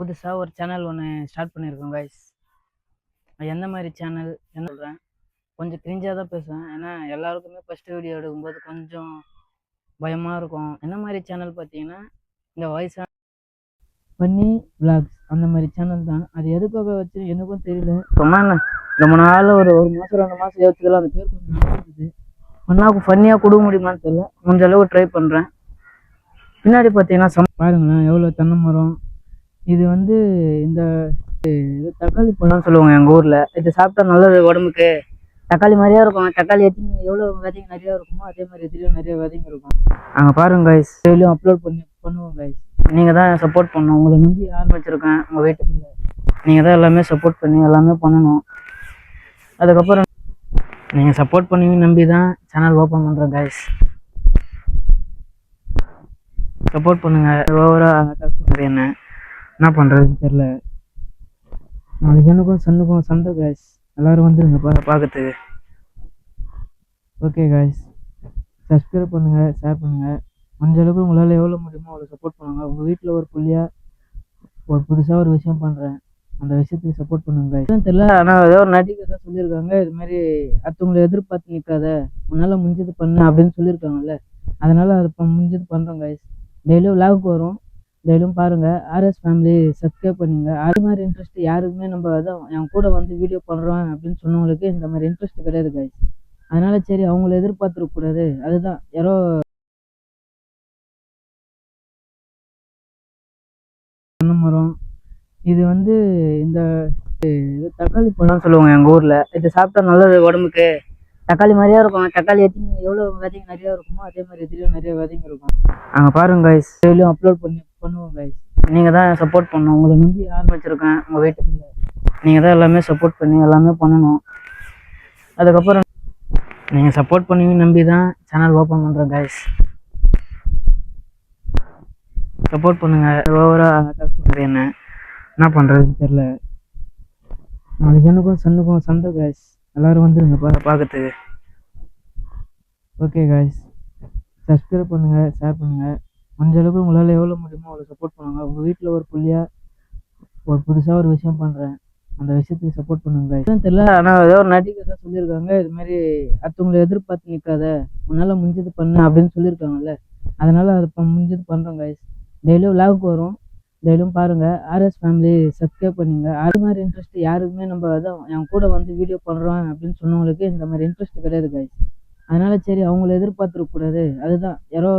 புதுசா ஒரு சேனல் ஒண்ணு ஸ்டார்ட் பண்ணியிருக்கோம் கைஸ். எந்த மாரி சேனல் என்ன சொல்றேன். கொஞ்சம் கிரிஞ்சா தான் பேசுவேன். ஏன்னா எல்லாருக்குமே ஃபர்ஸ்ட் வீடியோ எடுக்கும்போது கொஞ்சம் பயமா இருக்கும். என்ன மாரி சேனல் பார்த்தீங்கன்னா, இந்த வாய்ஸ் பண்ணி விளாக்ஸ் அந்த மாரி சேனல் தான். அது எதுக்காக வச்சு எனக்கும் தெரியல. சொன்னாங்க ரொம்ப நாள் ஒரு மாசம் 2 மாசம் யோசிச்சதுல அந்த பேர் கொஞ்சம் இருக்குது. பண்ணா ஃபன்னியா கொடுக்க முடியுமான்னு தெரியல. முடிஞ்ச அளவு ட்ரை பண்றேன். பின்னாடி பார்த்தீங்கன்னா பாருங்களேன் எவ்வளோ தென்னை மரம். இது வந்து இந்த இது தக்காளி பழம்னு சொல்லுவாங்க எங்கள் ஊரில். இது சாப்பிட்டா நல்லது உடம்புக்கு. தக்காளி மாதிரியே இருக்கும். தக்காளி எவ்வளோ விதைங்க நிறையா இருக்குமோ அதே மாதிரி இதுலேயும் நிறைய விதைங்க இருக்கும். நாங்கள் பாருங்க கைஸ், டெய்லியும் அப்லோட் பண்ணுவோம் கைஸ். நீங்கள் தான் சப்போர்ட் பண்ணணும். உங்களை நம்பி ஆரம்பிச்சிருக்கேன் உங்கள் வீட்டுக்குள்ள. நீங்கள் தான் எல்லாமே சப்போர்ட் பண்ணி எல்லாமே பண்ணணும். அதுக்கப்புறம் நீங்கள் சப்போர்ட் பண்ணி நம்பி தான் சேனல் ஓப்பன் பண்ணுறேன் கைஸ். சப்போர்ட் பண்ணுங்கள். ஓவராக என்ன பண்ணுறதுன்னு தெரில. நாளைக்கு எனக்கும் சன்னுக்கும் சண்டை கைஸ். எல்லாரும் வந்துருங்க பார்க்கறதுக்கு. ஓகே கைஸ், சப்ஸ்கிரைப் பண்ணுங்கள், ஷேர் பண்ணுங்கள். முடிஞ்ச அளவுக்கு உங்களால் எவ்வளோ முடியுமோ அவ்வளோ சப்போர்ட் பண்ணுங்கள். உங்கள் வீட்டில் ஒரு புள்ளியாக ஒரு புதுசாக ஒரு விஷயம் பண்ணுறேன், அந்த விஷயத்துக்கு சப்போர்ட் பண்ணுங்க கைஸ். தெரியல, ஆனால் ஏதோ ஒரு நடிகை தான் சொல்லியிருக்காங்க, இது மாதிரி அடுத்தவங்களை எதிர்பார்த்து நிற்காத, உன்னால் முடிஞ்சது பண்ணு அப்படின்னு சொல்லியிருக்காங்கல்ல. அதனால் அது முடிஞ்சது பண்ணுறோம் கைஸ். டெய்லியும் விளாகுக்கு வரும், டெய்லியும் பாருங்கள். ஆர்எஸ் ஃபேமிலி சப்ஸ்கிரைப் பண்ணுங்க. அது மாதிரி இன்ட்ரெஸ்ட் யாருக்குமே நம்ம அதான் என் கூட வந்து வீடியோ பண்ணுறோம் அப்படின்னு சொன்னவங்களுக்கு இந்த மாதிரி இன்ட்ரெஸ்ட் கிடையாது கைஸ். அதனால சரி அவங்கள எதிர்பார்த்துருக்கக்கூடாது, அதுதான் யாரோ மரம். இது வந்து இந்த இது தக்காளி பழம்னு சொல்லுவாங்க எங்கள் ஊரில். இது சாப்பிட்டா நல்லது உடம்புக்கு. தக்காளி மாதிரியே இருக்கும். தக்காளி எவ்வளோ விதைங்க நிறையா இருக்குமோ அதே மாதிரி இதுலேயும் நிறைய விதைங்க இருக்கும். நாங்கள் பாருங்க கைஸ், டெய்லியும் அப்லோட் பண்ணுவோம் கைஸ். நீங்கள் தான் சப்போர்ட் பண்ணணும். உங்களை நம்பி ஆரம்பிச்சிருக்கேன் உங்கள் வீட்டுக்குள்ள. நீங்கள் தான் எல்லாமே சப்போர்ட் பண்ணி எல்லாமே பண்ணணும். அதுக்கப்புறம் நீங்கள் சப்போர்ட் பண்ணி நம்பி தான் சேனல் ஓப்பன் பண்ணுறேன் கைஸ். சப்போர்ட் பண்ணுங்கள். ஓவராக என்ன பண்ணுறதுன்னு தெரில. நாளைக்கு எனக்கும் சன்னுக்கும் சண்டை கைஸ். எல்லோரும் வந்துருங்க பார்க்கறதுக்கு. ஓகே கைஸ், சப்ஸ்கிரைப் பண்ணுங்கள், ஷேர் பண்ணுங்கள். முடிஞ்ச அளவுக்கு உங்களால் எவ்வளோ முடியுமோ அவ்வளோ சப்போர்ட் பண்ணுங்கள். உங்கள் வீட்டில் ஒரு புள்ளியாக ஒரு புதுசாக ஒரு விஷயம் பண்ணுறேன், அந்த விஷயத்துக்கு சப்போர்ட் பண்ணுங்க கைஸ். தெரியல, ஆனால் ஏதோ ஒரு நடிகை தான் சொல்லியிருக்காங்க, இது மாதிரி அடுத்தவங்களை எதிர்பார்த்து நிற்காத, உன்னால் முடிஞ்சது பண்ணு அப்படின்னு சொல்லியிருக்காங்கல்ல. அதனால் அது முடிஞ்சது பண்ணுறோம் கைஸ். டெய்லியும் விளாகுக்கு வரும், டெய்லியும் பாருங்கள். ஆர்எஸ் ஃபேமிலி சப்ஸ்கிரைப் பண்ணுங்க. அது மாதிரி இன்ட்ரெஸ்ட் யாருக்குமே நம்ம அதான் என் கூட வந்து வீடியோ பண்ணுறோம் அப்படின்னு சொன்னவங்களுக்கு இந்த மாதிரி இன்ட்ரெஸ்ட் கிடையாது கைஸ். அதனால சரி அவங்கள எதிர்பார்த்துருக்கக்கூடாது, அதுதான் யாரோ